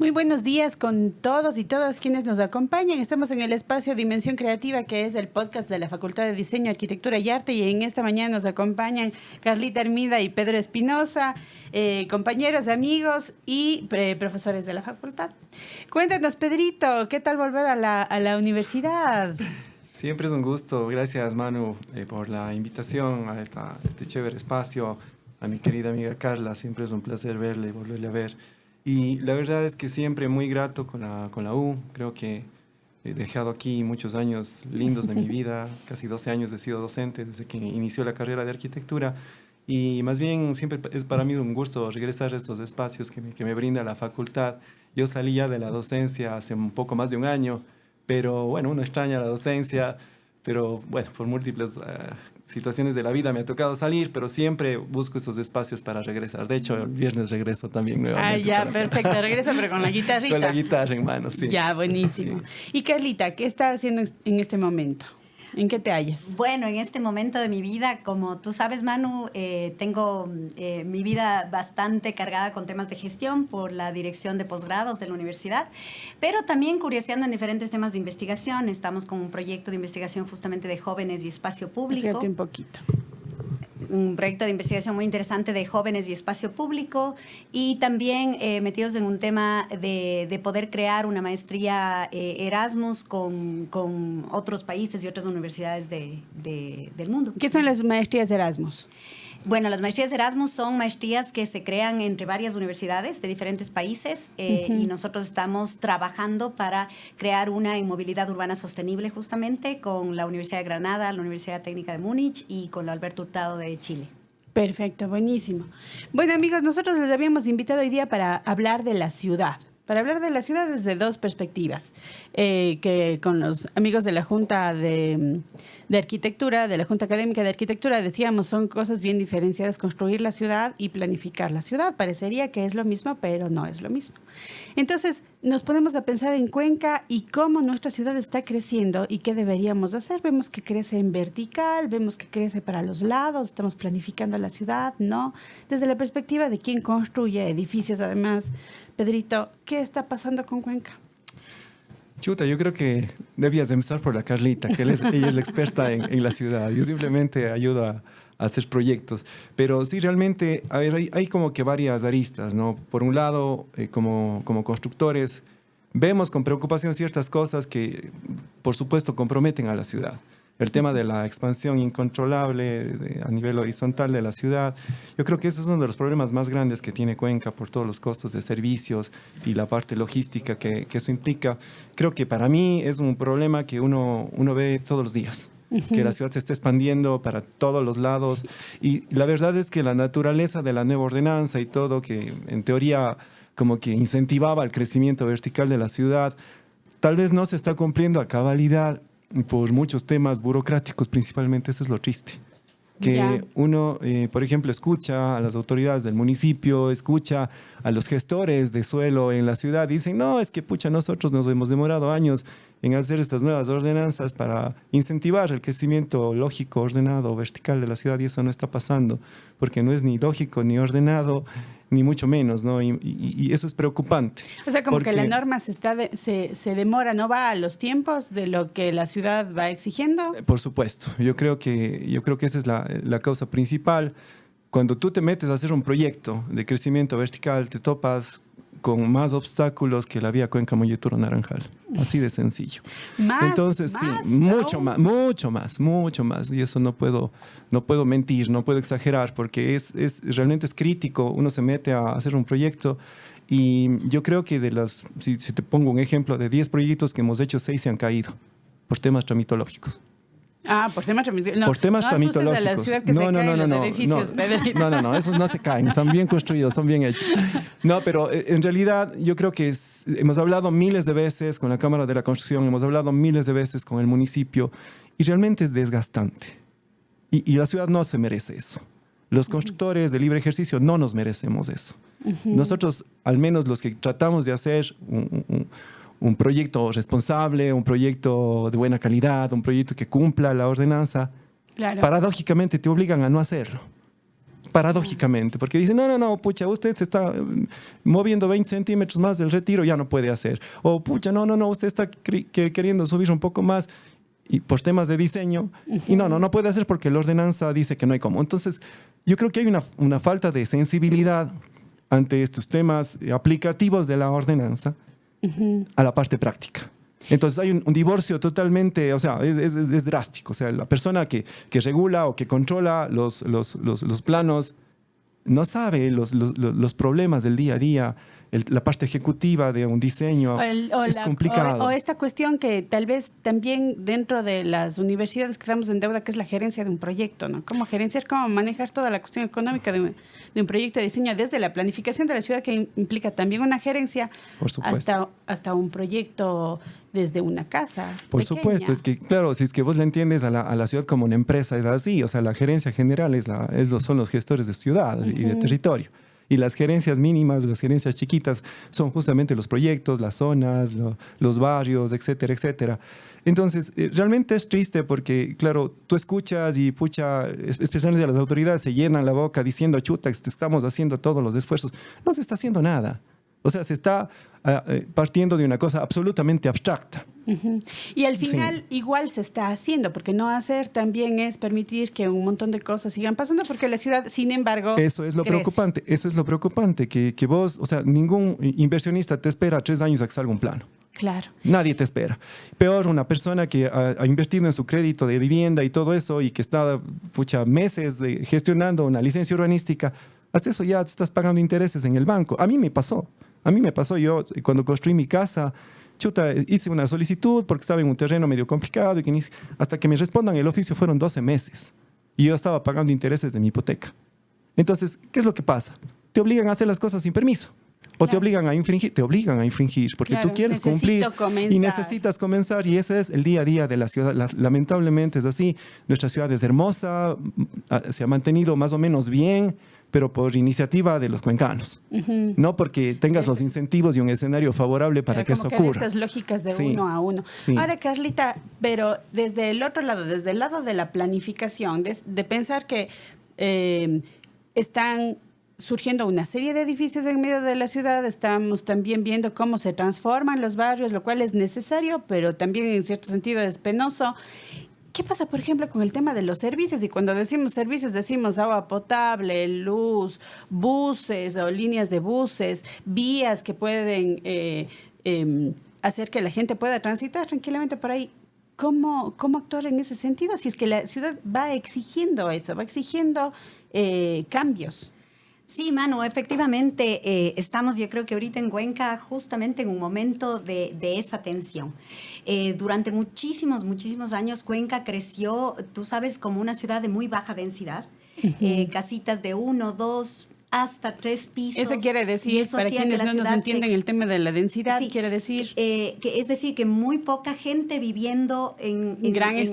Muy buenos días con todos y todas quienes nos acompañan. Estamos en el espacio Dimensión Creativa, que es el podcast de la Facultad de Diseño, Arquitectura y Arte, y en esta mañana nos acompañan Carlita Hermida y Pedro Espinosa, compañeros, amigos y profesores de la facultad. Cuéntanos, Pedrito, ¿qué tal volver a la universidad? Siempre es un gusto. Gracias, Manu, por la invitación a este chévere espacio. A mi querida amiga Carla, siempre es un placer verla y volverle a ver. Y la verdad es que siempre muy grato con la U. Creo que he dejado aquí muchos años lindos de mi vida. Casi 12 años he sido docente desde que inició la carrera de arquitectura. Y más bien siempre es para mí un gusto regresar a estos espacios que me brinda la facultad. Yo salí ya de la docencia hace un poco más de un año, pero bueno, uno extraña la docencia, pero bueno, por múltiples situaciones de la vida me ha tocado salir, pero siempre busco esos espacios para regresar. De hecho, el viernes regreso también nuevamente. Ah, ya, perfecto. Regresa, pero con la guitarrita. Con la guitarra en mano, sí. Ya, buenísimo. Sí. Y Carlita, ¿qué estás haciendo en este momento? ¿En qué te hallas? Bueno, en este momento de mi vida, como tú sabes, Manu, tengo mi vida bastante cargada con temas de gestión por la dirección de posgrados de la universidad, pero también curioseando en diferentes temas de investigación. Estamos con un proyecto de investigación justamente de jóvenes y espacio público. Acércate un poquito. Un proyecto de investigación muy interesante de jóvenes y espacio público, y también metidos en un tema de poder crear una maestría Erasmus con otros países y otras universidades del mundo. ¿Qué son las maestrías Erasmus? Bueno, las maestrías Erasmus son maestrías que se crean entre varias universidades de diferentes países y nosotros estamos trabajando para crear una en movilidad urbana sostenible justamente con la Universidad de Granada, la Universidad Técnica de Múnich y con la Alberto Hurtado de Chile. Perfecto, buenísimo. Bueno, amigos, nosotros les habíamos invitado hoy día para hablar de la ciudad. Para hablar de la ciudad desde dos perspectivas, que con los amigos de la Junta de Arquitectura, de la Junta Académica de Arquitectura, decíamos, son cosas bien diferenciadas, construir la ciudad y planificar la ciudad. Parecería que es lo mismo, pero no es lo mismo. Entonces, nos ponemos a pensar en Cuenca y cómo nuestra ciudad está creciendo y qué deberíamos hacer. Vemos que crece en vertical, vemos que crece para los lados, estamos planificando la ciudad, ¿no? Desde la perspectiva de quien construye edificios, además. Pedrito, ¿qué está pasando con Cuenca? Chuta, yo creo que debías empezar por la Carlita, que ella es la experta en la ciudad. Yo simplemente ayudo a hacer proyectos. Pero sí, realmente, a ver, hay como que varias aristas, ¿no? Por un lado, como constructores, vemos con preocupación ciertas cosas que, por supuesto, comprometen a la ciudad. El tema de la expansión incontrolable a nivel horizontal de la ciudad, yo creo que eso es uno de los problemas más grandes que tiene Cuenca por todos los costos de servicios y la parte logística que eso implica. Creo que para mí es un problema que uno ve todos los días, que la ciudad se está expandiendo para todos los lados, y la verdad es que la naturaleza de la nueva ordenanza y todo, que en teoría como que incentivaba el crecimiento vertical de la ciudad, tal vez no se está cumpliendo a cabalidad por muchos temas burocráticos, principalmente. Eso es lo triste. Que uno, por ejemplo, escucha a las autoridades del municipio, escucha a los gestores de suelo en la ciudad, dicen, no, es que pucha, nosotros nos hemos demorado años en hacer estas nuevas ordenanzas para incentivar el crecimiento lógico, ordenado, vertical de la ciudad, y eso no está pasando, porque no es ni lógico, ni ordenado, ni mucho menos, ¿no? Y eso es preocupante. O sea, como que la norma se demora, no va a los tiempos de lo que la ciudad va exigiendo. Por supuesto. Yo creo que esa es la causa principal. Cuando tú te metes a hacer un proyecto de crecimiento vertical, te topas con más obstáculos que la vía Cuenca-Molleturo Naranjal. Así de sencillo. Entonces, sí, mucho más. Y eso no puedo mentir, no puedo exagerar, porque realmente es crítico. Uno se mete a hacer un proyecto y yo creo que si te pongo un ejemplo, de 10 proyectos que hemos hecho, 6 se han caído por temas tramitológicos. Por temas tramitológicos. Por temas tramitológicos. No, esos no se caen, están bien construidos, son bien hechos. No, pero en realidad yo creo que hemos hablado miles de veces con la Cámara de la Construcción, hemos hablado miles de veces con el municipio, y realmente es desgastante. Y la ciudad no se merece eso. Los constructores de libre ejercicio no nos merecemos eso. Nosotros, al menos los que tratamos de hacer un proyecto responsable, un proyecto de buena calidad, un proyecto que cumpla la ordenanza, paradójicamente te obligan a no hacerlo. paradójicamente, porque dicen, no, pucha, usted se está moviendo 20 centímetros más del retiro, ya no puede hacer. O pucha, no, usted está queriendo subir un poco más y por temas de diseño, y no puede hacer porque la ordenanza dice que no hay cómo. Entonces, yo creo que hay una falta de sensibilidad ante estos temas aplicativos de la ordenanza a la parte práctica. Entonces hay un divorcio totalmente, o sea, es drástico. O sea, la persona que regula o que controla los planos no sabe los problemas del día a día. La parte ejecutiva de un diseño es complicado. O esta cuestión que tal vez también dentro de las universidades que estamos en deuda, que es la gerencia de un proyecto, ¿no? Cómo gerenciar, cómo manejar toda la cuestión económica de un proyecto de diseño, desde la planificación de la ciudad, que implica también una gerencia, hasta un proyecto desde una casa Por pequeña. supuesto, es que claro, si es que vos le entiendes a la ciudad como una empresa, es así. O sea, la gerencia general son los gestores de ciudad y de territorio. Y las gerencias mínimas, las gerencias chiquitas, son justamente los proyectos, las zonas, los barrios, etcétera, etcétera. Entonces, realmente es triste porque, claro, tú escuchas y, pucha, especialmente las autoridades se llenan la boca diciendo, chuta, estamos haciendo todos los esfuerzos. No se está haciendo nada. O sea, se está partiendo de una cosa absolutamente abstracta. Y al final igual se está haciendo, porque no hacer también es permitir que un montón de cosas sigan pasando, porque la ciudad, sin embargo, eso es lo preocupante. Eso es lo preocupante, que vos, o sea, ningún inversionista te espera 3 años a que salga un plano. Claro. Nadie te espera. Peor, una persona que ha invertido en su crédito de vivienda y todo eso y que está, meses gestionando una licencia urbanística, hasta eso ya te estás pagando intereses en el banco. A mí me pasó, yo cuando construí mi casa, hice una solicitud porque estaba en un terreno medio complicado y hasta que me respondan el oficio fueron 12 meses y yo estaba pagando intereses de mi hipoteca. Entonces, ¿qué es lo que pasa? Te obligan a hacer las cosas sin permiso. O te obligan a infringir porque tú quieres cumplir y necesitas comenzar, y ese es el día a día de la ciudad. Lamentablemente es así. Nuestra ciudad es hermosa, se ha mantenido más o menos bien, pero por iniciativa de los cuencanos, no porque tengas los incentivos y un escenario favorable para que eso ocurra. Estas lógicas de uno a uno. Sí. Ahora, Carlita, pero desde el otro lado, desde el lado de la planificación, de pensar que están surgiendo una serie de edificios en medio de la ciudad, estamos también viendo cómo se transforman los barrios, lo cual es necesario, pero también en cierto sentido es penoso. ¿Qué pasa, por ejemplo, con el tema de los servicios? Y cuando decimos servicios, decimos agua potable, luz, buses o líneas de buses, vías que pueden hacer que la gente pueda transitar tranquilamente por ahí. ¿Cómo actuar en ese sentido? Si es que la ciudad va exigiendo eso, va exigiendo cambios. Sí, Manu, efectivamente estamos, yo creo que ahorita en Cuenca justamente en un momento de esa tensión. Durante muchísimos años Cuenca creció, tú sabes, como una ciudad de muy baja densidad, casitas de 1, 2, hasta 3 pisos. Eso quiere decir, para quienes no nos entienden el tema de la densidad, sí, quiere decir... es decir, que muy poca gente viviendo en grandes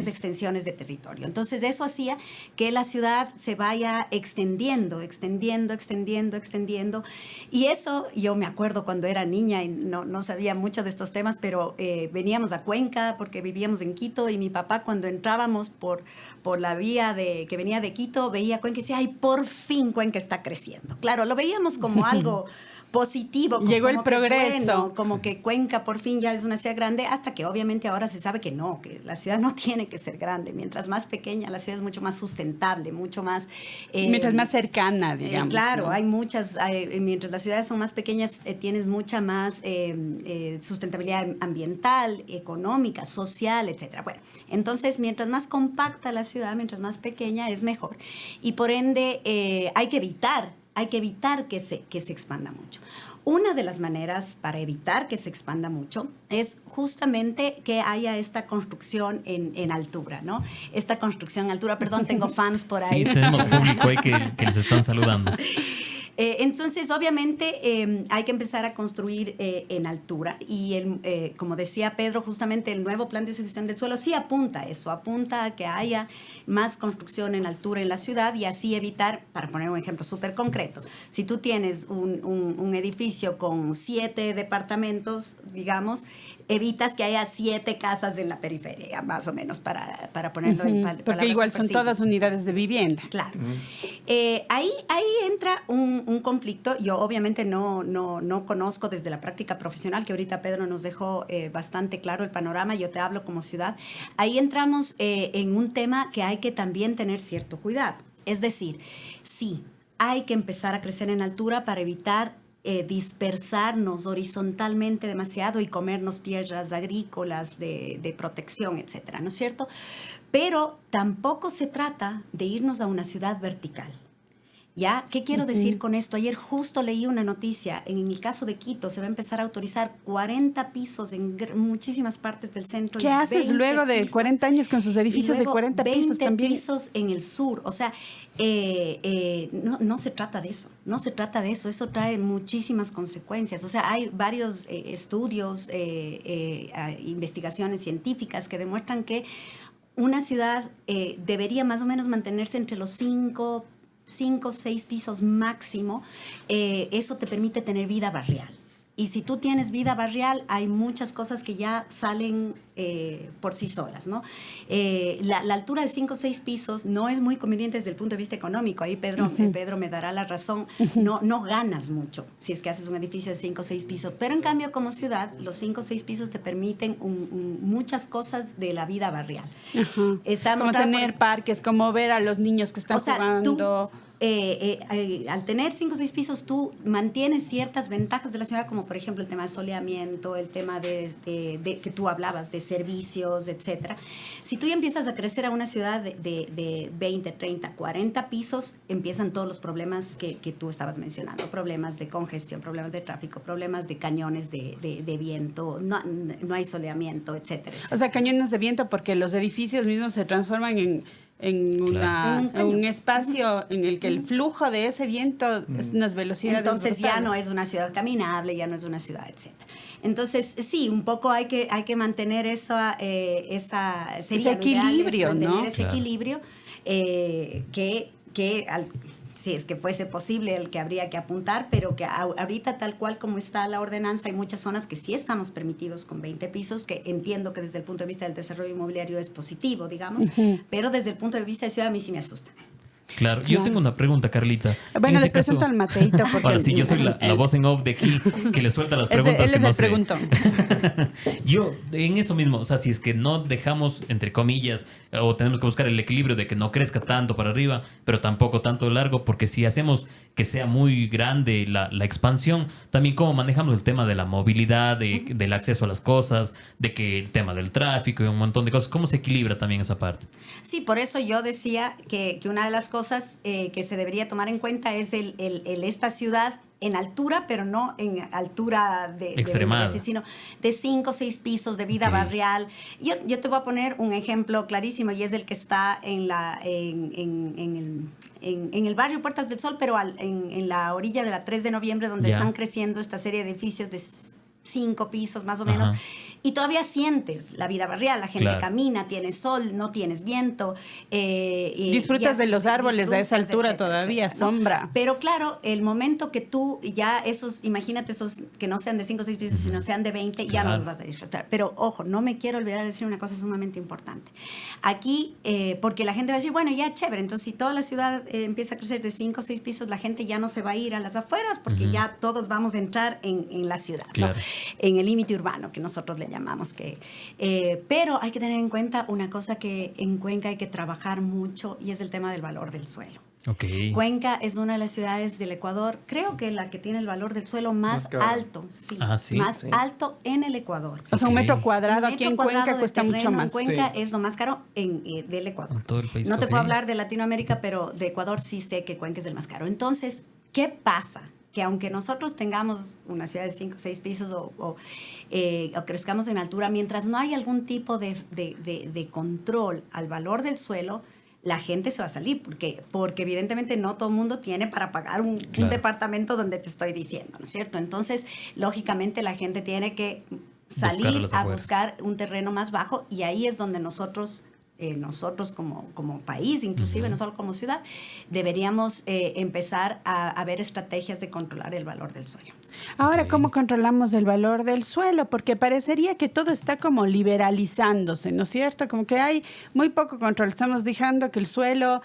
extensiones de territorio. Entonces, eso hacía que la ciudad se vaya extendiendo. Y eso, yo me acuerdo cuando era niña y no sabía mucho de estos temas, pero veníamos a Cuenca porque vivíamos en Quito y mi papá, cuando entrábamos por la vía que venía de Quito, veía Cuenca y decía, ¡ay, por fin Cuenca está creciendo! Claro, lo veíamos como algo positivo. Llegó el progreso. Bueno, como que Cuenca por fin ya es una ciudad grande, hasta que obviamente ahora se sabe que no, que la ciudad no tiene que ser grande. Mientras más pequeña, la ciudad es mucho más sustentable, mucho más... mientras más cercana, digamos. Claro, ¿no? hay muchas... mientras las ciudades son más pequeñas, tienes mucha más sustentabilidad ambiental, económica, social, etcétera. Bueno, entonces, mientras más compacta la ciudad, mientras más pequeña, es mejor. Y por ende, hay que evitar que se expanda mucho. Una de las maneras para evitar que se expanda mucho es justamente que haya esta construcción en altura, ¿no? Esta construcción en altura, perdón, tengo fans por ahí. Sí, tenemos público ahí que les están saludando. Entonces, obviamente, hay que empezar a construir en altura y, como decía Pedro, justamente el nuevo plan de gestión del suelo sí apunta a eso, apunta a que haya más construcción en altura en la ciudad y así evitar, para poner un ejemplo súper concreto, si tú tienes un edificio con 7 departamentos, digamos, evitas que haya 7 casas en la periferia, más o menos, para ponerlo en palabras. Porque igual son todas unidades de vivienda. Claro. Ahí entra un conflicto. Yo obviamente no conozco desde la práctica profesional, que ahorita Pedro nos dejó bastante claro el panorama. Yo te hablo como ciudad. Ahí entramos en un tema que hay que también tener cierto cuidado. Es decir, sí, hay que empezar a crecer en altura para evitar dispersarnos horizontalmente demasiado y comernos tierras agrícolas de protección, etcétera, ¿no es cierto? Pero tampoco se trata de irnos a una ciudad vertical. ¿Ya? ¿Qué quiero decir con esto? Ayer justo leí una noticia. En el caso de Quito se va a empezar a autorizar 40 pisos en muchísimas partes del centro. ¿Qué haces luego de 40 años con sus edificios de 40 pisos también? 20 pisos en el sur. O sea, no se trata de eso. No se trata de eso. Eso trae muchísimas consecuencias. O sea, hay varios estudios, investigaciones científicas que demuestran que una ciudad debería más o menos mantenerse entre los 5 o 6 pisos máximo. Eso te permite tener vida barrial. Y si tú tienes vida barrial, hay muchas cosas que ya salen por sí solas, ¿no? La altura de 5 o 6 pisos no es muy conveniente desde el punto de vista económico. Ahí Pedro me dará la razón. No ganas mucho si es que haces un edificio de 5 o 6 pisos. Pero en cambio, como ciudad, los 5 o 6 pisos te permiten muchas cosas de la vida barrial. Como tener parques, como ver a los niños que están jugando. Al tener 5 o 6 pisos, tú mantienes ciertas ventajas de la ciudad, como por ejemplo el tema de soleamiento, el tema de que tú hablabas, de servicios, etcétera. Si tú ya empiezas a crecer a una ciudad de 20, 30, 40 pisos, empiezan todos los problemas que tú estabas mencionando. Problemas de congestión, problemas de tráfico, problemas de cañones de viento, no hay soleamiento, etcétera, etcétera. O sea, cañones de viento, porque los edificios mismos se transforman en un espacio en el que el flujo de ese viento es unas velocidades entonces brutales. ya no es una ciudad caminable, ya no es una ciudad, etcétera. Entonces sí, un poco hay que mantener ese equilibrio, ¿no? Ese equilibrio si es que fuese posible, el que habría que apuntar, pero que ahorita tal cual como está la ordenanza, hay muchas zonas que sí estamos permitidos con 20 pisos, que entiendo que desde el punto de vista del desarrollo inmobiliario es positivo, digamos, pero desde el punto de vista de ciudad a mí sí me asusta. Claro, yo tengo una pregunta, Carlita. Bueno, les presento al Mateito. Ahora sí, yo soy la voz en off de aquí que le suelta las preguntas. Él que es no el sé. preguntón. Yo, en eso mismo, o sea, si es que no dejamos, entre comillas, o tenemos que buscar el equilibrio de que no crezca tanto para arriba, pero tampoco tanto largo, porque si hacemos que sea muy grande la expansión, también cómo manejamos el tema de la movilidad, del acceso a las cosas, de que el tema del tráfico y un montón de cosas, ¿cómo se equilibra también esa parte? Sí, por eso yo decía que una de las cosas que se debería tomar en cuenta es esta ciudad en altura, pero no en altura extremada, sino de 5 o 6 pisos de vida barrial. Yo te voy a poner un ejemplo clarísimo y es el que está en el barrio Puertas del Sol, pero en la orilla de la 3 de noviembre, donde están creciendo esta serie de edificios de 5 pisos más o menos. Y todavía sientes la vida barrial, la gente camina, tienes sol, no tienes viento. Disfrutas de los árboles a esa altura, etcétera, todavía, etcétera, sombra. ¿No? Pero claro, el momento que tú ya imagínate esos que no sean de 5 o 6 pisos, sino sean de 20, ya no los vas a disfrutar. Pero ojo, no me quiero olvidar de decir una cosa sumamente importante. Aquí, porque la gente va a decir, bueno, ya chévere, entonces si toda la ciudad empieza a crecer de 5 o 6 pisos, la gente ya no se va a ir a las afueras porque ya todos vamos a entrar en la ciudad, ¿no? En el límite urbano que nosotros le llamamos. Pero hay que tener en cuenta una cosa que en Cuenca hay que trabajar mucho y es el tema del valor del suelo. Cuenca es una de las ciudades del Ecuador, creo que la que tiene el valor del suelo más alto, más alto en el Ecuador. O sea, un metro cuadrado aquí en Cuenca cuesta mucho más. Cuenca es lo más caro del Ecuador. En todo el país. No te puedo hablar de Latinoamérica, pero de Ecuador sí sé que Cuenca es el más caro. Entonces, ¿qué pasa? Que aunque nosotros tengamos una ciudad de 5 o 6 pisos o crezcamos en altura, mientras no hay algún tipo de control al valor del suelo, la gente se va a salir, porque evidentemente no todo el mundo tiene para pagar un departamento donde te estoy diciendo, ¿no es cierto? Entonces, lógicamente la gente tiene que salir a buscar un terreno más bajo y ahí es donde nosotros nosotros como país, inclusive no solo como ciudad, deberíamos empezar a ver estrategias de controlar el valor del suelo. Ahora, ¿cómo controlamos el valor del suelo? Porque parecería que todo está como liberalizándose, ¿no es cierto? Como que hay muy poco control. Estamos dejando que el suelo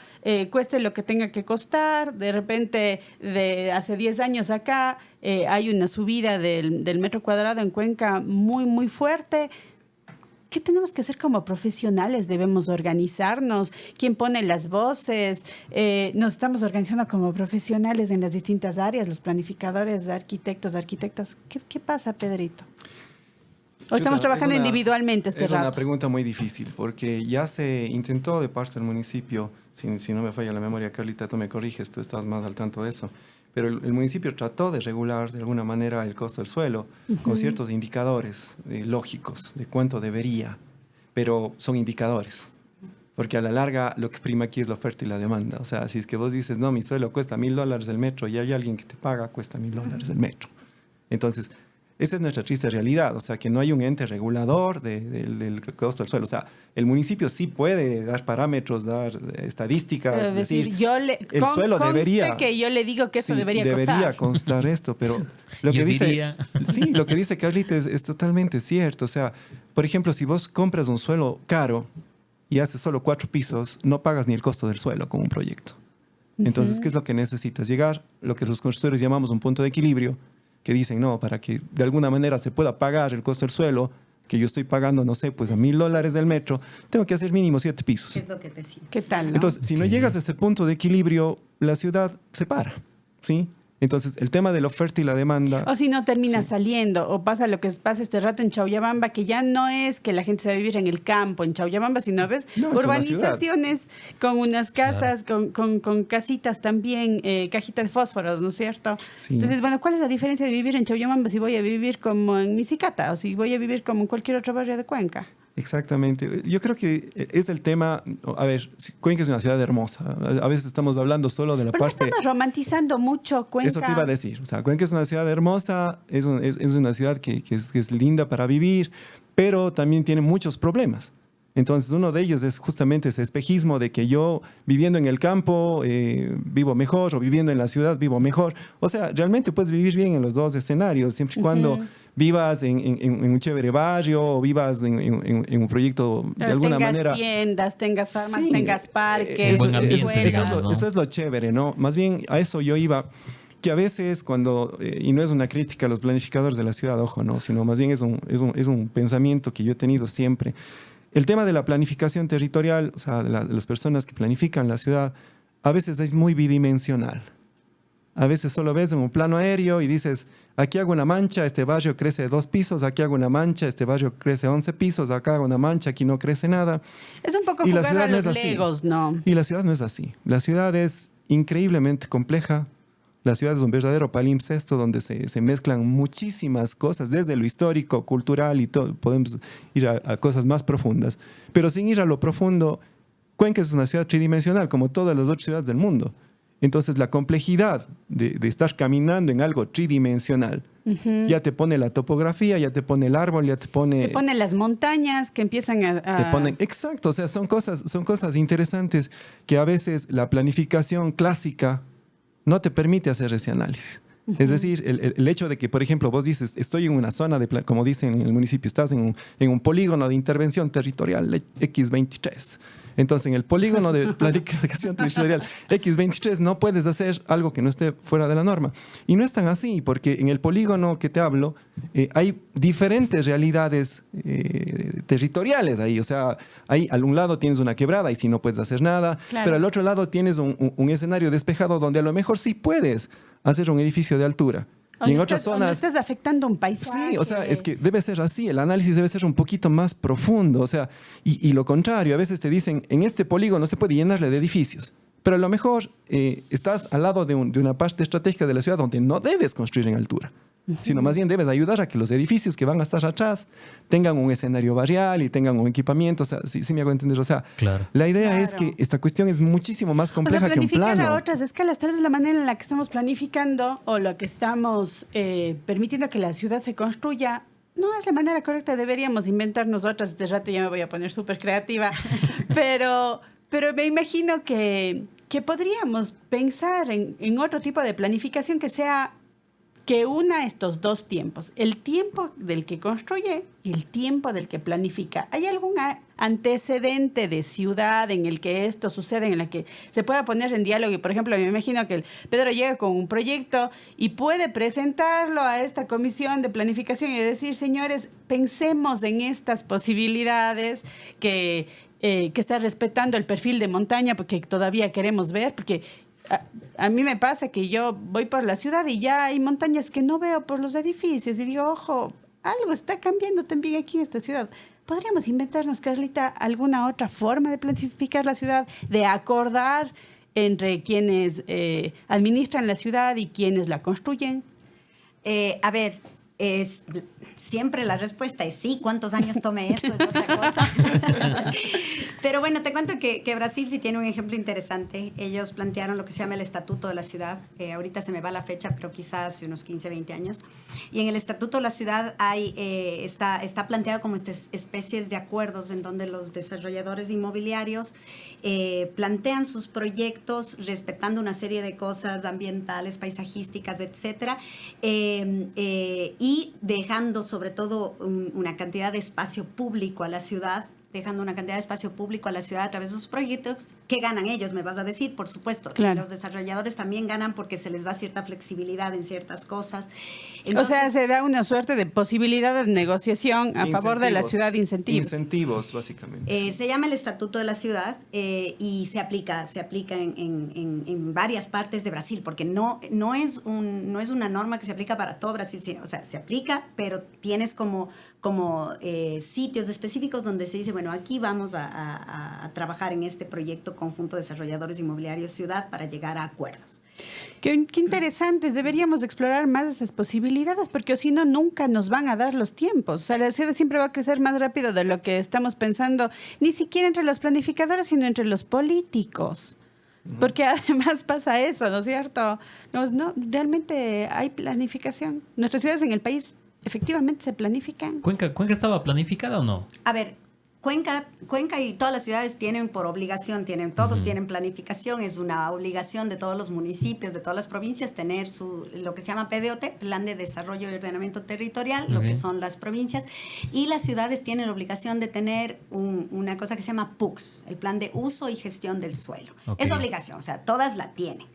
cueste lo que tenga que costar. De repente, de hace 10 años acá, hay una subida del metro cuadrado en Cuenca muy, muy fuerte. ¿Qué tenemos que hacer como profesionales? ¿Debemos organizarnos? ¿Quién pone las voces? Nos estamos organizando como profesionales en las distintas áreas, los planificadores, arquitectos, arquitectas. ¿Qué pasa, Pedrito? ¿O estamos trabajando individualmente este rato? Es una pregunta muy difícil, porque ya se intentó de parte del municipio, si no me falla la memoria, Carlita, tú me corriges, tú estás más al tanto de eso, pero el municipio trató de regular de alguna manera el costo del suelo con ciertos indicadores lógicos de cuánto debería, pero son indicadores. Porque a la larga lo que prima aquí es la oferta y la demanda. O sea, si es que vos dices, no, mi suelo cuesta $1,000 el metro y hay alguien que te paga, cuesta $1,000 el metro. Entonces, esa es nuestra triste realidad. O sea, que no hay un ente regulador del costo del suelo. O sea, el municipio sí puede dar parámetros, dar estadísticas, pero decir el suelo debería... que yo le digo que eso sí, debería constar esto, pero lo que dice... Sí, lo que dice Carlita es totalmente cierto. O sea, por ejemplo, si vos compras un suelo caro y haces solo 4 pisos, no pagas ni el costo del suelo con un proyecto. Entonces, ¿qué es lo que necesitas? Llegar, lo que los constructores llamamos un punto de equilibrio, que dicen, no, para que de alguna manera se pueda pagar el costo del suelo, que yo estoy pagando, no sé, pues a $1,000 del metro, tengo que hacer mínimo 7 pisos. Es lo que te decía. ¿Qué tal, no? Entonces, si no llegas a ese punto de equilibrio, la ciudad se para, ¿sí? Entonces, el tema de la oferta y la demanda... O si no termina saliendo, o pasa lo que pasa este rato en Chauyabamba, que ya no es que la gente se va a vivir en el campo, en Chauyabamba, sino ves urbanizaciones con unas casas, con casitas también, cajita de fósforos, ¿no es cierto? Sí. Entonces, bueno, ¿cuál es la diferencia de vivir en Chauyabamba si voy a vivir como en Misicata o si voy a vivir como en cualquier otro barrio de Cuenca? Exactamente. Yo creo que es el tema... A ver, Cuenca es una ciudad hermosa. A veces estamos hablando solo de la Pero parte... no estamos romantizando mucho Cuenca. Eso te iba a decir. O sea, Cuenca es una ciudad hermosa, es una ciudad que es linda para vivir, pero también tiene muchos problemas. Entonces, uno de ellos es justamente ese espejismo de que yo, viviendo en el campo, vivo mejor, o viviendo en la ciudad, vivo mejor. O sea, realmente puedes vivir bien en los dos escenarios, siempre y cuando vivas en un chévere barrio o vivas en un proyecto de alguna manera. Tengas tiendas, tengas farmas, Sí, tengas parques. buen ambiente, eso es lo chévere, ¿no? Más bien a eso yo iba, que a veces cuando, y no es una crítica a los planificadores de la ciudad, ojo, ¿no? Sino más bien es un pensamiento que yo he tenido siempre. El tema de la planificación territorial, o sea, de las personas que planifican la ciudad, a veces es muy bidimensional. A veces solo ves en un plano aéreo y dices, aquí hago una mancha, este barrio crece 2 pisos, aquí hago una mancha, este barrio crece 11 pisos, acá hago una mancha, aquí no crece nada. Es un poco Y la jugar ciudad a no los es así. legos, ¿no? Y la ciudad no es así. La ciudad es increíblemente compleja. La ciudad es un verdadero palimpsesto donde se mezclan muchísimas cosas, desde lo histórico, cultural y todo. Podemos ir a cosas más profundas. Pero sin ir a lo profundo, Cuenca es una ciudad tridimensional, como todas las otras ciudades del mundo. Entonces, la complejidad de estar caminando en algo tridimensional, ya te pone la topografía, ya te pone el árbol, ya te pone... Te ponen las montañas que empiezan a... Te ponen, exacto, o sea, son cosas interesantes que a veces la planificación clásica no te permite hacer ese análisis. Es decir, el hecho de que, por ejemplo, vos dices, estoy en una zona, como dicen en el municipio, estás en un polígono de intervención territorial X23. Entonces, en el polígono de planificación territorial X23 no puedes hacer algo que no esté fuera de la norma. Y no es tan así, porque en el polígono que te hablo hay diferentes realidades territoriales ahí. O sea, ahí al un lado tienes una quebrada y si no puedes hacer nada, claro. Pero al otro lado tienes un escenario despejado donde a lo mejor sí puedes hacer un edificio de altura. Y en otras zonas... estás afectando un paisaje. Sí, o sea, es que debe ser así, el análisis debe ser un poquito más profundo, o sea, y lo contrario, a veces te dicen, en este polígono se puede llenarle de edificios, pero a lo mejor estás al lado de una parte estratégica de la ciudad donde no debes construir en altura, sino más bien debes ayudar a que los edificios que van a estar atrás tengan un escenario barrial y tengan un equipamiento, o sea, sí me hago entender, o sea, claro. La idea es que esta cuestión es muchísimo más compleja que un plano. Planificar a otras escalas, tal vez la manera en la que estamos planificando o lo que estamos permitiendo que la ciudad se construya no es la manera correcta, deberíamos inventarnos otras. Este rato ya me voy a poner súper creativa, pero me imagino que podríamos pensar en otro tipo de planificación que una estos dos tiempos, el tiempo del que construye y el tiempo del que planifica. ¿Hay algún antecedente de ciudad en el que esto sucede, en el que se pueda poner en diálogo? Y, por ejemplo, me imagino que el Pedro llega con un proyecto y puede presentarlo a esta comisión de planificación y decir, señores, pensemos en estas posibilidades que está respetando el perfil de montaña porque todavía queremos ver, porque a mí me pasa que yo voy por la ciudad y ya hay montañas que no veo por los edificios y digo, ojo, algo está cambiando también aquí en esta ciudad. ¿Podríamos inventarnos, Carlita, alguna otra forma de planificar la ciudad, de acordar entre quienes administran la ciudad y quienes la construyen? A ver, siempre la respuesta es sí. ¿Cuántos años tome eso? Es otra cosa. Pero bueno, te cuento que Brasil sí tiene un ejemplo interesante. Ellos plantearon lo que se llama el Estatuto de la Ciudad. Ahorita se me va la fecha, pero quizás hace unos 15, 20 años. Y en el Estatuto de la Ciudad está planteado como estas especies de acuerdos en donde los desarrolladores inmobiliarios plantean sus proyectos respetando una serie de cosas ambientales, paisajísticas, etcétera, y dejando sobre todo una cantidad de espacio público a la ciudad, a través de sus proyectos. ¿Qué ganan ellos? Me vas a decir, por supuesto. Claro. Los desarrolladores también ganan porque se les da cierta flexibilidad en ciertas cosas. Entonces, o sea, se da una suerte de posibilidad de negociación a favor de la ciudad, incentivos. Incentivos, básicamente. Se llama el Estatuto de la Ciudad y se aplica en varias partes de Brasil, porque no es una norma que se aplica para todo Brasil, o sea, se aplica, pero tienes como sitios específicos donde se dice, bueno, aquí vamos a trabajar en este proyecto conjunto de desarrolladores inmobiliarios ciudad para llegar a acuerdos. Qué interesante, deberíamos explorar más esas posibilidades, porque si no, nunca nos van a dar los tiempos. O sea, la ciudad siempre va a crecer más rápido de lo que estamos pensando, ni siquiera entre los planificadores, sino entre los políticos. Porque además pasa eso, ¿no es cierto? No, realmente hay planificación. Nuestras ciudades en el país efectivamente se planifican. ¿Cuenca estaba planificada o no? A ver, Cuenca y todas las ciudades tienen por obligación, todos tienen planificación, es una obligación de todos los municipios, de todas las provincias, tener lo que se llama PDOT, Plan de Desarrollo y Ordenamiento Territorial, lo que son las provincias, y las ciudades tienen la obligación de tener una cosa que se llama PUCS, el Plan de Uso y Gestión del Suelo. Es obligación, o sea, todas la tienen.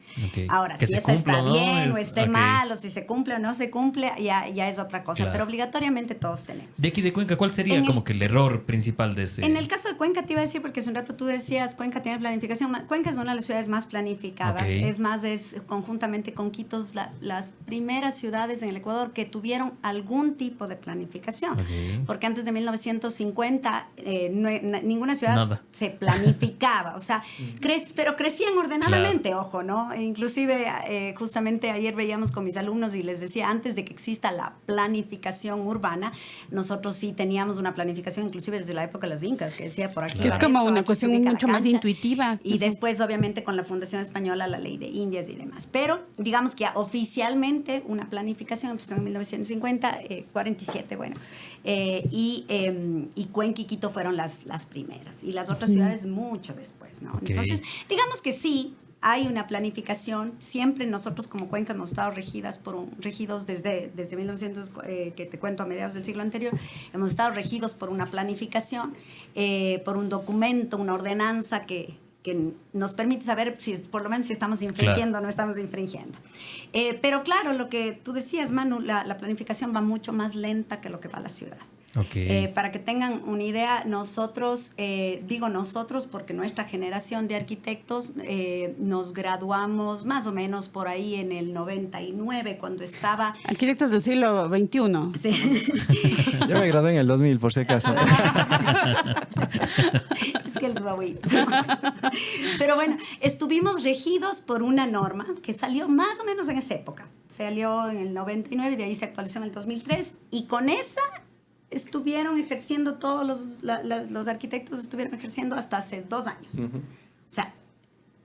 Ahora, si esa está bien o esté mal, o si se cumple o no se cumple, ya es otra cosa, claro. Pero obligatoriamente todos tenemos. De aquí de Cuenca, ¿cuál sería como que el error principal de ese? En el caso de Cuenca te iba a decir, porque hace un rato tú decías, Cuenca tiene planificación. Cuenca es una de las ciudades más planificadas. Es más, es conjuntamente con Quito las primeras ciudades en el Ecuador que tuvieron algún tipo de planificación. Porque antes de 1950 ninguna ciudad se planificaba. O sea, pero crecían ordenadamente, ojo, ¿no? Inclusive, justamente ayer veíamos con mis alumnos y les decía, antes de que exista la planificación urbana, nosotros sí teníamos una planificación, inclusive desde la época de los incas, que decía por aquí. Que es como una cuestión mucho más intuitiva. Y después, obviamente, con la Fundación Española, la Ley de Indias y demás. Pero, digamos que oficialmente una planificación empezó en 1950, 47, bueno. Y Cuenca y Quito fueron las primeras. Y las otras ciudades mucho después, ¿no? Entonces, digamos que sí, hay una planificación. Siempre nosotros como Cuenca hemos estado regidos desde 1900, que te cuento a mediados del siglo anterior, hemos estado regidos por una planificación, por un documento, una ordenanza que nos permite saber por lo menos si estamos infringiendo o no estamos infringiendo. Pero claro, lo que tú decías, Manu, la planificación va mucho más lenta que lo que va la ciudad. Para que tengan una idea, nosotros, digo nosotros porque nuestra generación de arquitectos nos graduamos más o menos por ahí en el 99, cuando estaba... Arquitectos del siglo XXI. Sí. Yo me gradué en el 2000, por si acaso. Es que el guauito. Pero bueno, estuvimos regidos por una norma que salió más o menos en esa época. Salió en el 99 y de ahí se actualizó en el 2003. Y con esa estuvieron ejerciendo todos los arquitectos, estuvieron ejerciendo hasta hace 2 años. O sea,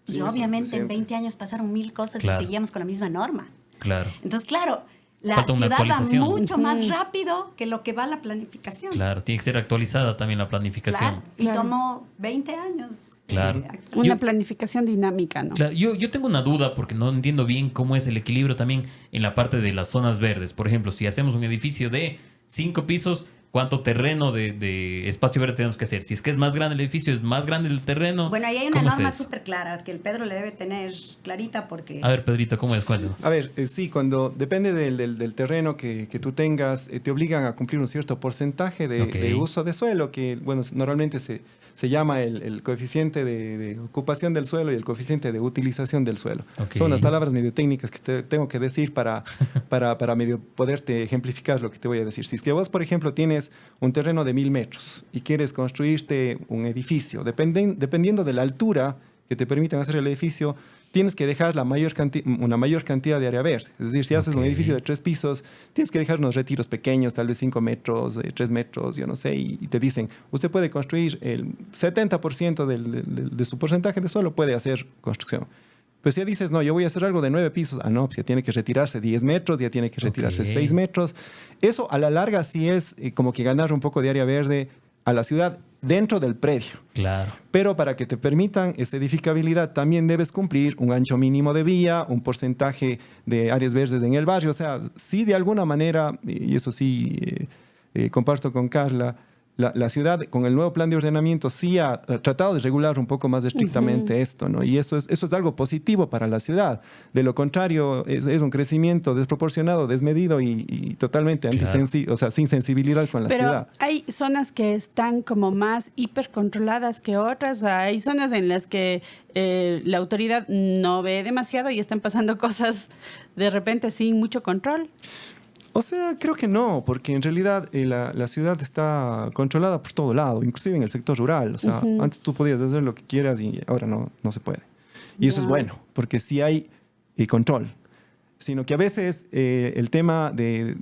y obviamente en 20 años pasaron 1000 cosas y seguíamos con la misma norma. Claro. Entonces, claro, La Falta una ciudad va actualización. mucho más rápido que lo que va la planificación. Claro, tiene que ser actualizada también la planificación. Claro, y Claro. tomó 20 años. Claro. Actualizar. Una Yo- planificación dinámica, ¿no? Claro, yo tengo una duda porque no entiendo bien cómo es el equilibrio también en la parte de las zonas verdes. Por ejemplo, si hacemos un edificio de 5 pisos, ¿cuánto terreno de espacio verde tenemos que hacer? Si es que es más grande el edificio, es más grande el terreno. Bueno, ahí hay una ¿Cómo es norma eso? súper clara que el Pedro le debe tener clarita porque... A ver, Pedrito, ¿cómo es? Cuéntanos. A ver, sí, cuando depende del terreno que tú tengas, te obligan a cumplir un cierto porcentaje de, Ok. de uso de suelo, que bueno, normalmente se llama el coeficiente de ocupación del suelo y el coeficiente de utilización del suelo. Ok. Son unas palabras medio técnicas que te tengo que decir para medio poderte ejemplificar lo que te voy a decir. Si es que vos, por ejemplo, tienes un terreno de 1000 metros y quieres construirte un edificio, dependiendo de la altura que te permitan hacer el edificio, tienes que dejar una mayor cantidad de área verde. Es decir, si haces un Ok. edificio de 3 pisos, tienes que dejar unos retiros pequeños, tal vez 5 metros, 3 metros, yo no sé, y te dicen, usted puede construir el 70% de su porcentaje de suelo, puede hacer construcción. Pues si ya dices, no, yo voy a hacer algo de 9 pisos, no, pues ya tiene que retirarse 10 metros, ya tiene que retirarse Ok. 6 metros. Eso a la larga sí es como que ganar un poco de área verde a la ciudad dentro del predio. Claro. Pero para que te permitan esa edificabilidad también debes cumplir un ancho mínimo de vía, un porcentaje de áreas verdes en el barrio. O sea, sí de alguna manera, y eso sí comparto con Carla, la ciudad con el nuevo plan de ordenamiento sí ha tratado de regular un poco más estrictamente esto, ¿no? Y eso es algo positivo para la ciudad. De lo contrario, es un crecimiento desproporcionado, desmedido y totalmente Claro. o sea, sin sensibilidad con la Pero ciudad. hay zonas que están como más hipercontroladas que otras. O sea, hay zonas en las que la autoridad no ve demasiado y están pasando cosas de repente sin mucho control. O sea, creo que no, porque en realidad la ciudad está controlada por todo lado, inclusive en el sector rural. O sea, antes tú podías hacer lo que quieras y ahora no se puede. Y eso es Ya. bueno, porque sí hay control. Sino que a veces el tema de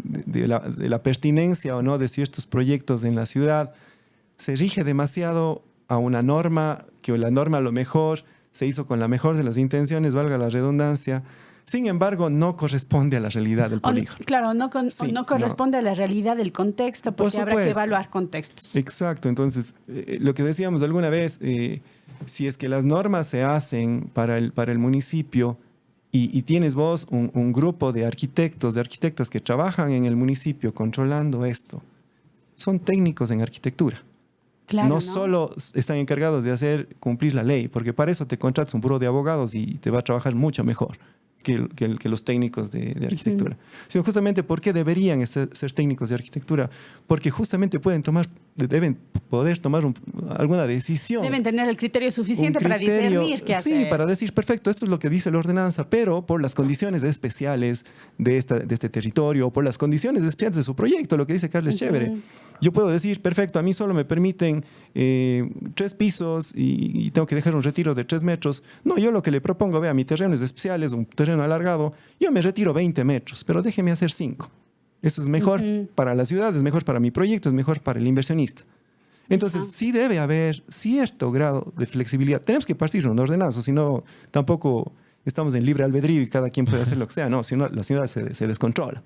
la pertinencia o no de ciertos proyectos en la ciudad se rige demasiado a una norma, que la norma a lo mejor se hizo con la mejor de las intenciones, valga la redundancia. Sin embargo, no corresponde a la realidad del O- polígono. claro, no, Sí, no corresponde a la realidad del contexto Por porque habrá que supuesto. evaluar contextos. Exacto, entonces lo que decíamos alguna vez, si es que las normas se hacen para el municipio y tienes vos un grupo de arquitectas que trabajan en el municipio controlando esto, son técnicos en arquitectura. Claro, no solo están encargados de hacer cumplir la ley, porque para eso te contratas un buró de abogados y te va a trabajar mucho mejor que los técnicos de arquitectura. Sino justamente porque deberían ser técnicos de arquitectura, porque justamente deben poder tomar alguna decisión. Deben tener el criterio suficiente Un para criterio, discernir qué sí, hacer. para decir, perfecto, esto es lo que dice la ordenanza, pero por las condiciones especiales de este territorio, o por las condiciones especiales de su proyecto, lo que dice Carles Chévere. Yo puedo decir, perfecto, a mí solo me permiten 3 pisos y tengo que dejar un retiro de 3 metros. No, yo lo que le propongo, vea, mi terreno es especial, es un terreno alargado, yo me retiro 20 metros, pero déjeme hacer 5. Eso es mejor para la ciudad, es mejor para mi proyecto, es mejor para el inversionista. Entonces, sí debe haber cierto grado de flexibilidad. Tenemos que partir de un ordenanza, si no, tampoco estamos en libre albedrío y cada quien puede hacer lo que sea. No, si no, la ciudad se descontrola.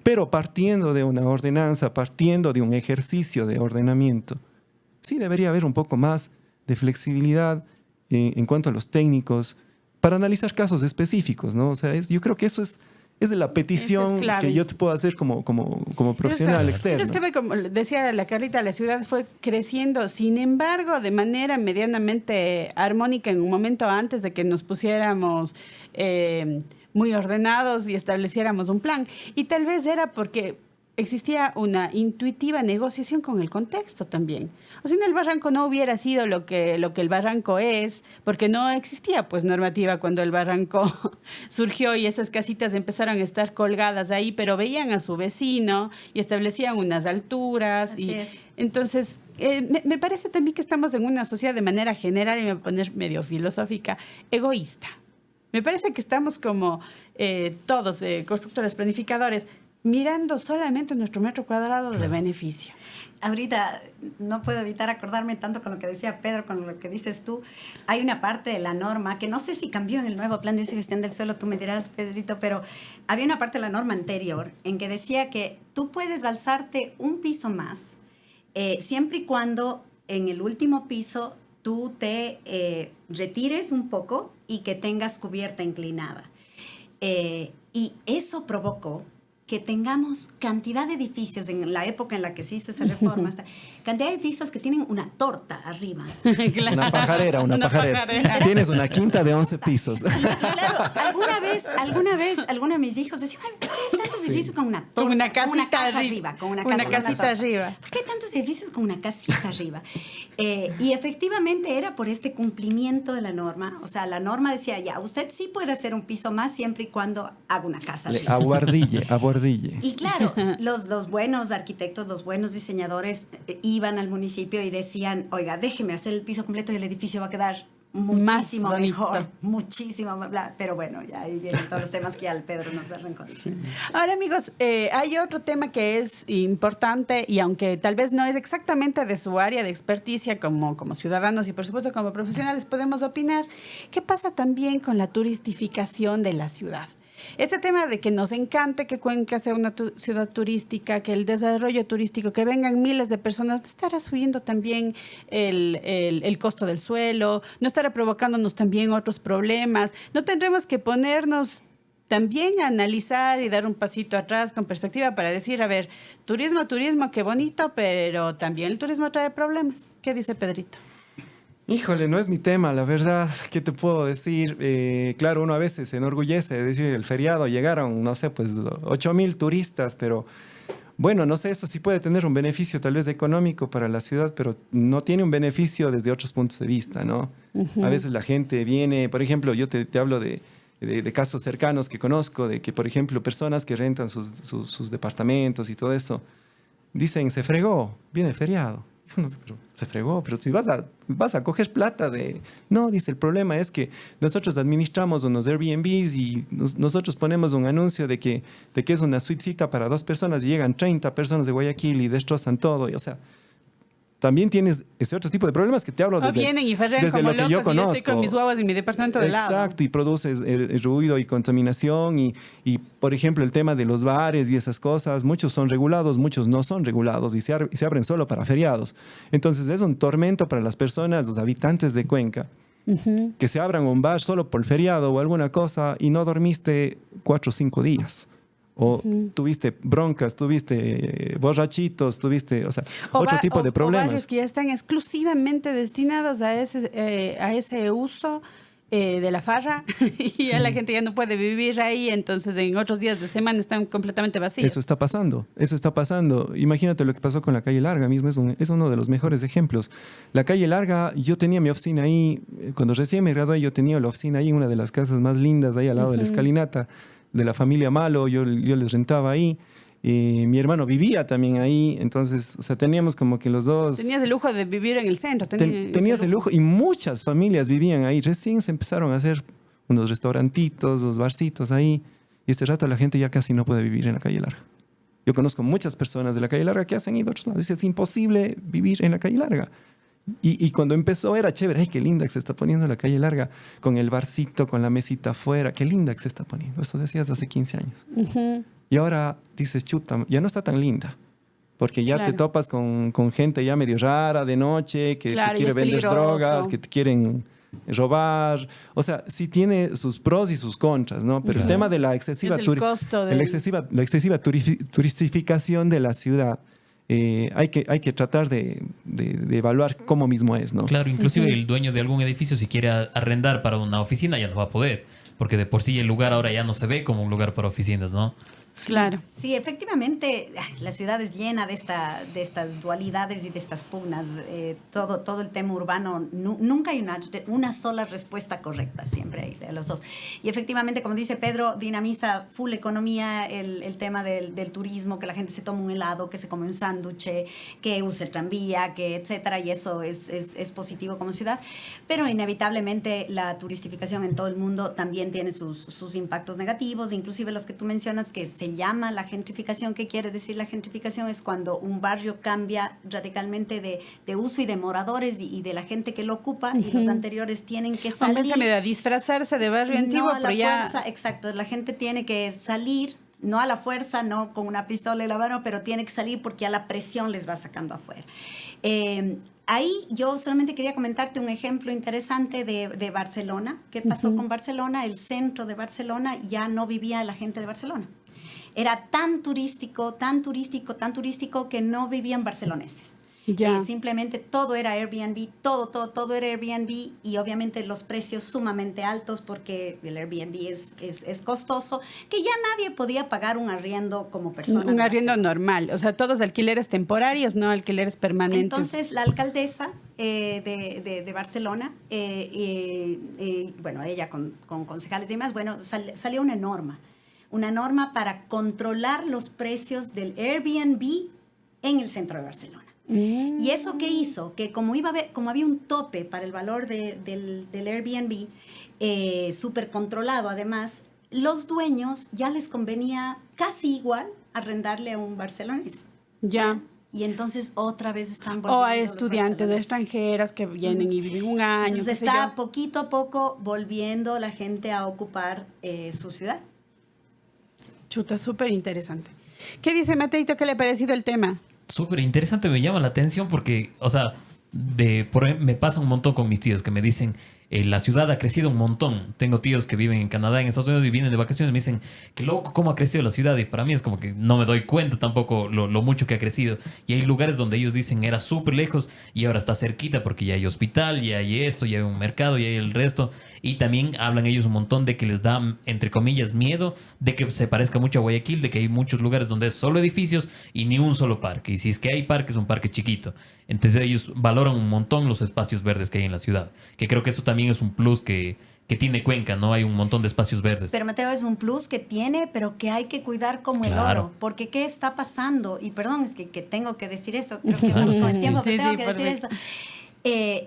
Pero partiendo de una ordenanza, partiendo de un ejercicio de ordenamiento, sí debería haber un poco más de flexibilidad en cuanto a los técnicos para analizar casos específicos, ¿no? O sea, yo creo que eso es de la petición clave. que yo te puedo hacer como profesional externo. Es que, como decía la Carlita, la ciudad fue creciendo, sin embargo, de manera medianamente armónica en un momento antes de que nos pusiéramos muy ordenados y estableciéramos un plan. Y tal vez era porque existía una intuitiva negociación con el contexto también. O si no, el barranco no hubiera sido lo que el barranco es, porque no existía pues normativa cuando el barranco surgió y esas casitas empezaron a estar colgadas ahí, pero veían a su vecino y establecían unas alturas. Así es. Entonces, me parece también que estamos en una sociedad de manera general, y me voy a poner medio filosófica, egoísta. Me parece que estamos como todos, constructores, planificadores, mirando solamente nuestro metro cuadrado de beneficio. Ahorita no puedo evitar acordarme tanto con lo que decía Pedro, con lo que dices tú. Hay una parte de la norma que no sé si cambió en el nuevo plan de uso y gestión del suelo, tú me dirás, Pedrito, pero había una parte de la norma anterior en que decía que tú puedes alzarte un piso más siempre y cuando en el último piso tú te retires un poco y que tengas cubierta inclinada. Y eso provocó que tengamos cantidad de edificios en la época en la que se hizo esa reforma, cantidad de edificios que tienen una torta arriba. Claro. Una pajarera. Tienes una quinta de 11 pisos. Claro, alguno de mis hijos decía, ¿por qué hay tantos edificios con una torta? Con una casita arriba. Con una casita arriba. ¿Por qué hay tantos edificios con una casita arriba? Y efectivamente era por este cumplimiento de la norma. O sea, la norma decía, ya, usted sí puede hacer un piso más siempre y cuando haga una casa arriba. Aguardille. Y claro, los buenos arquitectos, los buenos diseñadores iban al municipio y decían, oiga, déjeme hacer el piso completo y el edificio va a quedar muchísimo mejor, muchísimo más, pero bueno, ya ahí vienen todos los temas que ya el Pedro nos arrancó. Sí. Ahora, amigos, hay otro tema que es importante y aunque tal vez no es exactamente de su área de experticia como ciudadanos y por supuesto como profesionales podemos opinar, ¿qué pasa también con la turistificación de la ciudad? Este tema de que nos encante que Cuenca sea una ciudad turística, que el desarrollo turístico, que vengan miles de personas, ¿no estará subiendo también el costo del suelo? ¿No estará provocándonos también otros problemas? ¿No tendremos que ponernos también a analizar y dar un pasito atrás con perspectiva para decir, a ver, turismo, qué bonito, pero también el turismo trae problemas? ¿Qué dice Pedrito? Híjole, no es mi tema, la verdad. ¿Qué te puedo decir? Claro, uno a veces se enorgullece de decir el feriado llegaron, no sé, pues 8,000 turistas, pero bueno, no sé, eso sí puede tener un beneficio tal vez económico para la ciudad, pero no tiene un beneficio desde otros puntos de vista, ¿no? Uh-huh. A veces la gente viene, por ejemplo, yo te hablo de casos cercanos que conozco, de que, por ejemplo, personas que rentan sus departamentos y todo eso, dicen, se fregó, viene el feriado. Pero se fregó, pero si vas a coger plata de... No, dice, el problema es que nosotros administramos unos Airbnbs y nosotros ponemos un anuncio de que es una suitecita para 2 personas y llegan 30 personas de Guayaquil y destrozan todo. Y, o sea, también tienes ese otro tipo de problemas que te hablo desde, vienen y desde lo que yo conozco. Yo estoy con mis guaguas en mi departamento de lado. Exacto, y produces el ruido y contaminación y, por ejemplo, el tema de los bares y esas cosas, muchos son regulados, muchos no son regulados y se abren solo para feriados. Entonces es un tormento para las personas, los habitantes de Cuenca, uh-huh, que se abran un bar solo por feriado o alguna cosa y no dormiste 4 o 5 días. O tuviste broncas, tuviste borrachitos, tuviste, o sea, otro tipo de problemas. O bares que ya están exclusivamente destinados a ese uso de la farra y ya la gente ya no puede vivir ahí, entonces en otros días de semana están completamente vacíos. Eso está pasando. Imagínate lo que pasó con la Calle Larga mismo, es uno de los mejores ejemplos. La Calle Larga, yo tenía mi oficina ahí, cuando recién me gradué yo tenía la oficina ahí en una de las casas más lindas ahí al lado, uh-huh, de la escalinata, de la familia Malo, yo les rentaba ahí. Mi hermano vivía también ahí, entonces, o sea, teníamos como que los dos... Tenías el lujo de vivir en el centro. Tenías el lujo y muchas familias vivían ahí. Recién se empezaron a hacer unos restaurantitos, los barcitos ahí. Y este rato la gente ya casi no puede vivir en la Calle Larga. Yo conozco muchas personas de la Calle Larga que han ido a otros lados. Es imposible vivir en la Calle Larga. Y cuando empezó era chévere. ¡Ay, qué linda que se está poniendo la Calle Larga! Con el barcito, con la mesita afuera. ¡Qué linda que se está poniendo! Eso decías hace 15 años. Uh-huh. Y ahora dices, chuta, ya no está tan linda. Porque ya te topas con gente ya medio rara de noche, que te quiere vender drogas, que te quieren robar. O sea, sí tiene sus pros y sus contras, ¿no? Pero el tema de la excesiva, la excesiva turistificación de la ciudad, hay que tratar de evaluar cómo mismo es, ¿no? Claro, inclusive el dueño de algún edificio, si quiere arrendar para una oficina, ya no va a poder. Porque de por sí el lugar ahora ya no se ve como un lugar para oficinas, ¿no? Claro. Sí, efectivamente, la ciudad es llena de estas dualidades y de estas pugnas. Todo el tema urbano, nunca hay una sola respuesta correcta, siempre hay de los dos. Y efectivamente, como dice Pedro, dinamiza full economía el tema del turismo, que la gente se toma un helado, que se come un sándwich, que use el tranvía, que etcétera, y eso es positivo como ciudad. Pero inevitablemente la turistificación en todo el mundo también tiene sus impactos negativos, inclusive los que tú mencionas, que se se llama la gentrificación. ¿Qué quiere decir la gentrificación? Es cuando un barrio cambia radicalmente de uso y de moradores y de la gente que lo ocupa, y los anteriores tienen que salir. A disfrazarse de barrio antiguo, No a la pero ya... fuerza, exacto. La gente tiene que salir, no a la fuerza, no con una pistola en la mano, pero tiene que salir porque a la presión les va sacando afuera. Ahí yo solamente quería comentarte un ejemplo interesante de Barcelona. ¿Qué pasó con Barcelona? El centro de Barcelona ya no vivía la gente de Barcelona. Era tan turístico, tan turístico, tan turístico que no vivían barceloneses. Ya. Simplemente todo era Airbnb, todo era Airbnb, y obviamente los precios sumamente altos porque el Airbnb es costoso, que ya nadie podía pagar un arriendo como persona. Un arriendo normal, o sea, todos alquileres temporarios, no alquileres permanentes. Entonces la alcaldesa de Barcelona, bueno, ella con concejales y demás, bueno, salió una norma para controlar los precios del Airbnb en el centro de Barcelona. ¿Y eso qué hizo? Que como había un tope para el valor del Airbnb, súper controlado además, los dueños ya les convenía casi igual arrendarle a un barcelonés. Ya. Y entonces otra vez están volviendo O a los estudiantes barceloneses. extranjeros que vienen y viven un año. Entonces qué sé está yo. poquito a poco volviendo la gente a ocupar su ciudad. Chuta, súper interesante. ¿Qué dice Mateito? ¿Qué le ha parecido el tema? Súper interesante, me llama la atención porque, o sea, por ejemplo, me pasa un montón con mis tíos que me dicen, la ciudad ha crecido un montón. Tengo tíos que viven en Canadá, en Estados Unidos, y vienen de vacaciones y me dicen, qué loco cómo ha crecido la ciudad. Y para mí es como que no me doy cuenta tampoco lo mucho que ha crecido. Y hay lugares donde ellos dicen era súper lejos y ahora está cerquita porque ya hay hospital, ya hay esto, ya hay un mercado, ya hay el resto. Y también hablan ellos un montón de que les da, entre comillas, miedo de que se parezca mucho a Guayaquil, de que hay muchos lugares donde es solo edificios y ni un solo parque. Y si es que hay parque, es un parque chiquito. Entonces ellos valoran un montón los espacios verdes que hay en la ciudad. Que creo que eso también es un plus que tiene Cuenca, ¿no? Hay un montón de espacios verdes. Pero Mateo, es un plus que tiene, pero que hay que cuidar como el Claro. oro. Porque ¿qué está pasando? Y perdón, es que tengo que decir eso. Creo que estamos Sí, con el sí. tiempo, pero Sí, tengo sí, que decir perfecto. eso.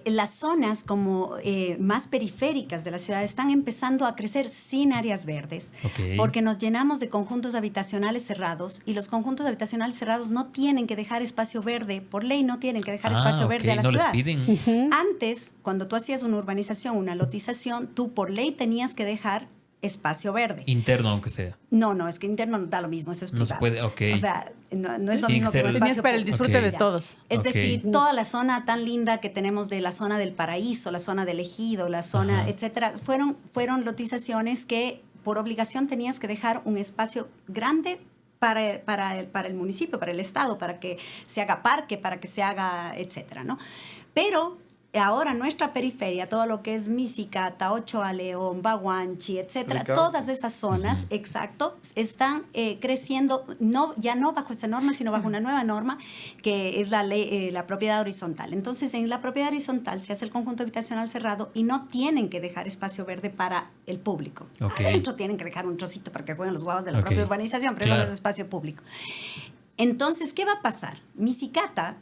Las zonas como más periféricas de la ciudad están empezando a crecer sin áreas verdes, Ok. porque nos llenamos de conjuntos habitacionales cerrados, y los conjuntos habitacionales cerrados no tienen que dejar espacio verde, por ley no tienen que dejar espacio verde a la no ciudad. les piden. Antes, cuando tú hacías una urbanización, una lotización, tú por ley tenías que dejar espacio verde. Interno, aunque sea. No, es que interno da lo mismo, eso es No se privado. puede, ok. O sea, no es lo Tiene mismo que que un ser- espacio Tenías para el público. disfrute Ok. de Ya. todos. Es Ok. decir, toda la zona tan linda que tenemos de la zona del Paraíso, la zona del Ejido, la zona, Ajá. etcétera, fueron lotizaciones que por obligación tenías que dejar un espacio grande para el municipio, para el Estado, para que se haga parque, para que se haga, etcétera, ¿no? Pero ahora nuestra periferia, todo lo que es Misicata, Ochoa León, Baguanchi, etcétera, Ricardo. todas esas zonas, exacto, están creciendo, ya no bajo esta norma, sino bajo una nueva norma que es la ley, la propiedad horizontal. Entonces, en la propiedad horizontal se hace el conjunto habitacional cerrado y no tienen que dejar espacio verde para el público. Ok. Adentro tienen que dejar un trocito para que jueguen los guavos de la Ok. propia urbanización, pero Claro. eso no es espacio público. Entonces, ¿qué va a pasar? Misicata,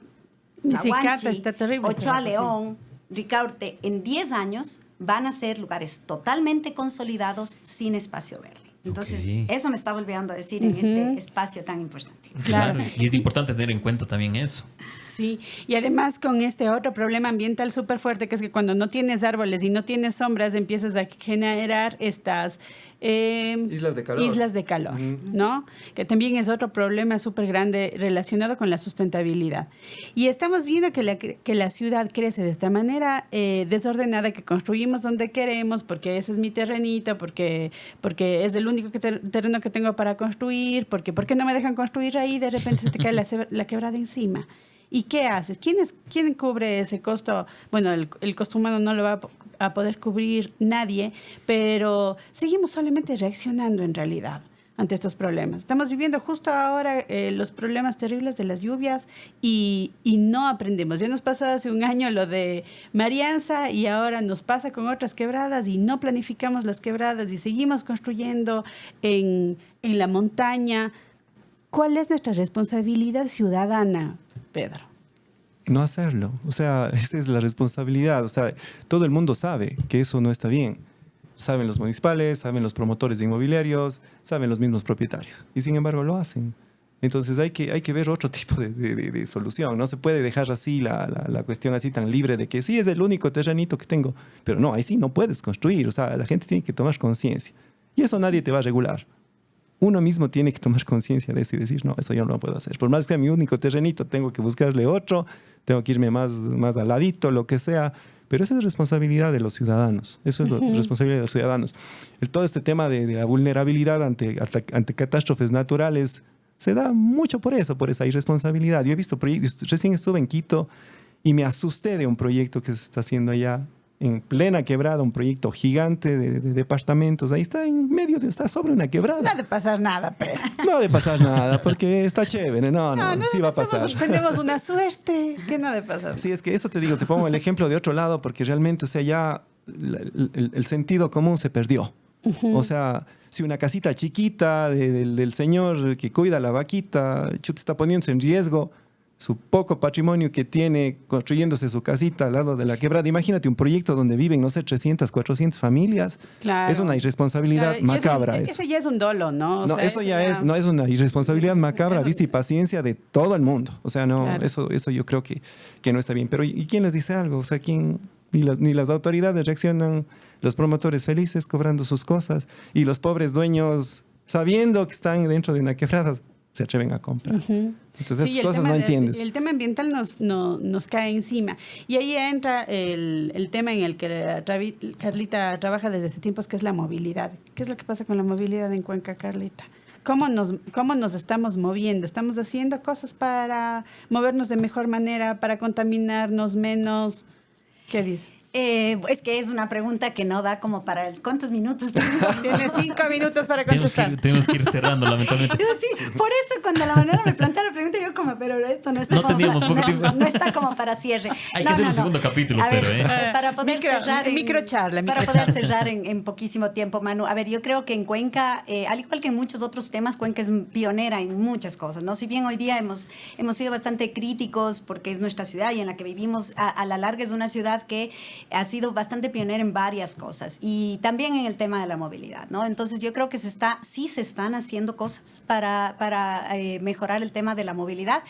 Misicata Baguanchi, está terrible. Ochoa León, Ricaurte, en 10 años van a ser lugares totalmente consolidados sin espacio verde. Entonces, Ok. eso me estaba olvidando decir en este espacio tan importante. Claro. Claro. Y es importante tener en cuenta también eso. Sí, y además con este otro problema ambiental súper fuerte, que es que cuando no tienes árboles y no tienes sombras, empiezas a generar estas Islas de calor. islas de calor, ¿no? Que también es otro problema súper grande relacionado con la sustentabilidad. Y estamos viendo que la ciudad crece de esta manera desordenada, que construimos donde queremos, porque ese es mi terrenito, porque es el único terreno que tengo para construir, porque ¿por qué no me dejan construir ahí? De repente se te cae la quebrada encima. ¿Y qué haces? ¿Quién cubre ese costo? Bueno, el costo humano no lo va a poder cubrir nadie, pero seguimos solamente reaccionando en realidad ante estos problemas. Estamos viviendo justo ahora los problemas terribles de las lluvias y no aprendemos. Ya nos pasó hace un año lo de Marianza y ahora nos pasa con otras quebradas y no planificamos las quebradas y seguimos construyendo en la montaña. ¿Cuál es nuestra responsabilidad ciudadana, Pedro? No hacerlo. O sea, esa es la responsabilidad. O sea, todo el mundo sabe que eso no está bien. saben los municipales, saben los promotores inmobiliarios, saben los mismos propietarios. Y sin embargo lo hacen. Entonces hay que ver otro tipo de solución. No se puede dejar así la cuestión así tan libre de que sí, es el único terrenito que tengo. Pero no, ahí sí no puedes construir. O sea, la gente tiene que tomar conciencia. Y eso nadie te va a regular. Uno mismo tiene que tomar conciencia de eso y decir, no, eso yo no lo puedo hacer. Por más que sea mi único terrenito, tengo que buscarle otro, tengo que irme más al ladito, lo que sea. Pero esa es responsabilidad de los ciudadanos. Eso es responsabilidad de los ciudadanos. Todo este tema de la vulnerabilidad ante catástrofes naturales se da mucho por eso, por esa irresponsabilidad. Yo he visto proyectos, recién estuve en Quito y me asusté de un proyecto que se está haciendo allá en plena quebrada, un proyecto gigante de departamentos. Ahí está en medio, está sobre una quebrada. No ha de pasar nada, pero. No ha de pasar nada, porque está chévere. No, sí va a pasar. Tenemos una suerte que no ha de pasar. Sí, es que eso te digo, te pongo el ejemplo de otro lado, porque realmente, o sea, ya el sentido común se perdió. O sea, si una casita chiquita del señor que cuida la vaquita, chuta, está poniéndose en riesgo su poco patrimonio que tiene construyéndose su casita al lado de la quebrada. Imagínate un proyecto donde viven, no sé, 300, 400 familias. Claro. Es una irresponsabilidad macabra. Ese ya es un dolo, ¿no? No, eso ya es una irresponsabilidad macabra, vista y paciencia de todo el mundo. O sea, no, claro. Eso yo creo que no está bien. Pero ¿y quién les dice algo? O sea, ¿quién? Ni las autoridades reaccionan, los promotores felices cobrando sus cosas y los pobres dueños, sabiendo que están dentro de una quebrada, se atreven a comprar. Entonces, esas cosas no entiendes. El tema ambiental nos cae encima. Y ahí entra el tema en el que Carlita trabaja desde hace tiempos, que es la movilidad. ¿Qué es lo que pasa con la movilidad en Cuenca, Carlita? ¿Cómo nos estamos moviendo? ¿Estamos haciendo cosas para movernos de mejor manera, para contaminarnos menos? ¿Qué dice? Es que es una pregunta que no da como para ¿cuántos minutos? Tienes 5 minutos para contestar. Tenemos que ir cerrando, lamentablemente. Sí, por eso cuando la manera me plantea la pregunta, yo como, pero esto no está no como teníamos para, poco tiempo. No está como para cierre. Hay que hacer un segundo capítulo, pero para poder cerrar poder cerrar en poquísimo tiempo, Manu. A ver, yo creo que en Cuenca, al igual que en muchos otros temas, Cuenca es pionera en muchas cosas, ¿no? Si bien hoy día hemos sido bastante críticos porque es nuestra ciudad y en la que vivimos, a la larga es una ciudad que ha sido bastante pionera en varias cosas y también en el tema de la movilidad, ¿no? Entonces yo creo que sí se están haciendo cosas para mejorar el tema de la movilidad,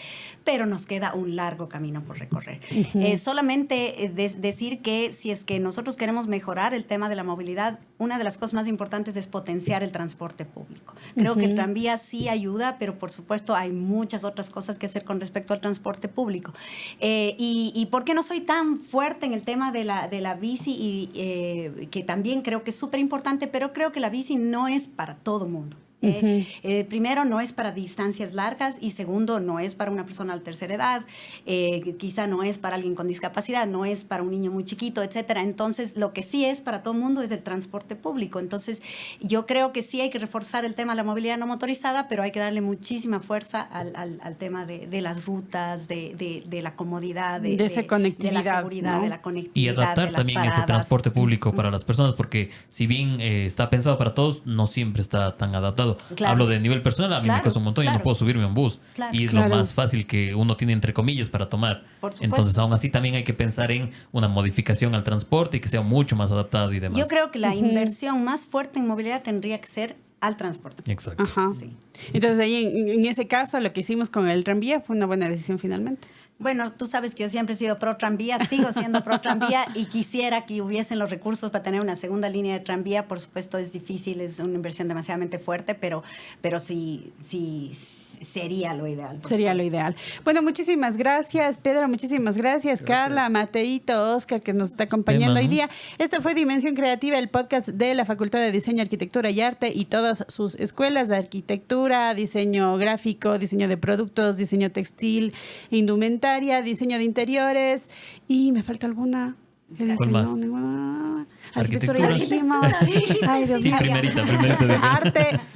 pero nos queda un largo camino por recorrer. Solamente decir que si es que nosotros queremos mejorar el tema de la movilidad, una de las cosas más importantes es potenciar el transporte público. Creo que el tranvía sí ayuda, pero por supuesto hay muchas otras cosas que hacer con respecto al transporte público. ¿Y por qué no soy tan fuerte en el tema de la bici? Y que también creo que es súper importante, pero creo que la bici no es para todo mundo. Primero, no es para distancias largas y segundo, no es para una persona de tercera edad, quizá no es para alguien con discapacidad, no es para un niño muy chiquito, etcétera. Entonces, lo que sí es para todo el mundo es el transporte público. Entonces, yo creo que sí hay que reforzar el tema de la movilidad no motorizada, pero hay que darle muchísima fuerza al tema de las rutas, de la comodidad, de esa conectividad, de la seguridad, ¿no? De la conectividad. Y adaptar también ese transporte público para las personas, porque si bien está pensado para todos, no siempre está tan adaptado. Claro. Hablo de nivel personal, a mí me cuesta un montón, yo no puedo subirme a un bus. Y es lo más fácil que uno tiene, entre comillas, para tomar. Entonces, aún así, también hay que pensar en una modificación al transporte y que sea mucho más adaptado y demás. Yo creo que la inversión más fuerte en movilidad tendría que ser al transporte. Exacto. Sí. Entonces, ahí en ese caso, lo que hicimos con el tranvía fue una buena decisión finalmente. Bueno, tú sabes que yo siempre he sido pro tranvía, sigo siendo pro tranvía y quisiera que hubiesen los recursos para tener una segunda línea de tranvía. Por supuesto es difícil, es una inversión demasiadamente fuerte, pero sí sería lo ideal. Sería lo ideal. Bueno, muchísimas gracias, Pedro, muchísimas gracias. Carla, Mateito, Oscar, que nos está acompañando hoy día. Esto fue Dimensión Creativa, el podcast de la Facultad de Diseño, Arquitectura y Arte y todas sus escuelas de arquitectura, diseño gráfico, diseño de productos, diseño textil, indumentaria, diseño de interiores y me falta alguna. ¿Cuál más? Arquitectura. Ay, Dios mío. Sí, primerita.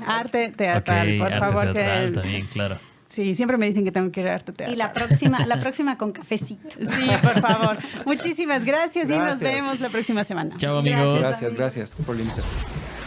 Arte teatral, okay, por arte favor. Teatral, también, claro. Sí, siempre me dicen que tengo que ir a arte teatral. Y la próxima con cafecito. Sí, por favor. Muchísimas gracias y nos vemos la próxima semana. Chao, amigos. Gracias por la invitación.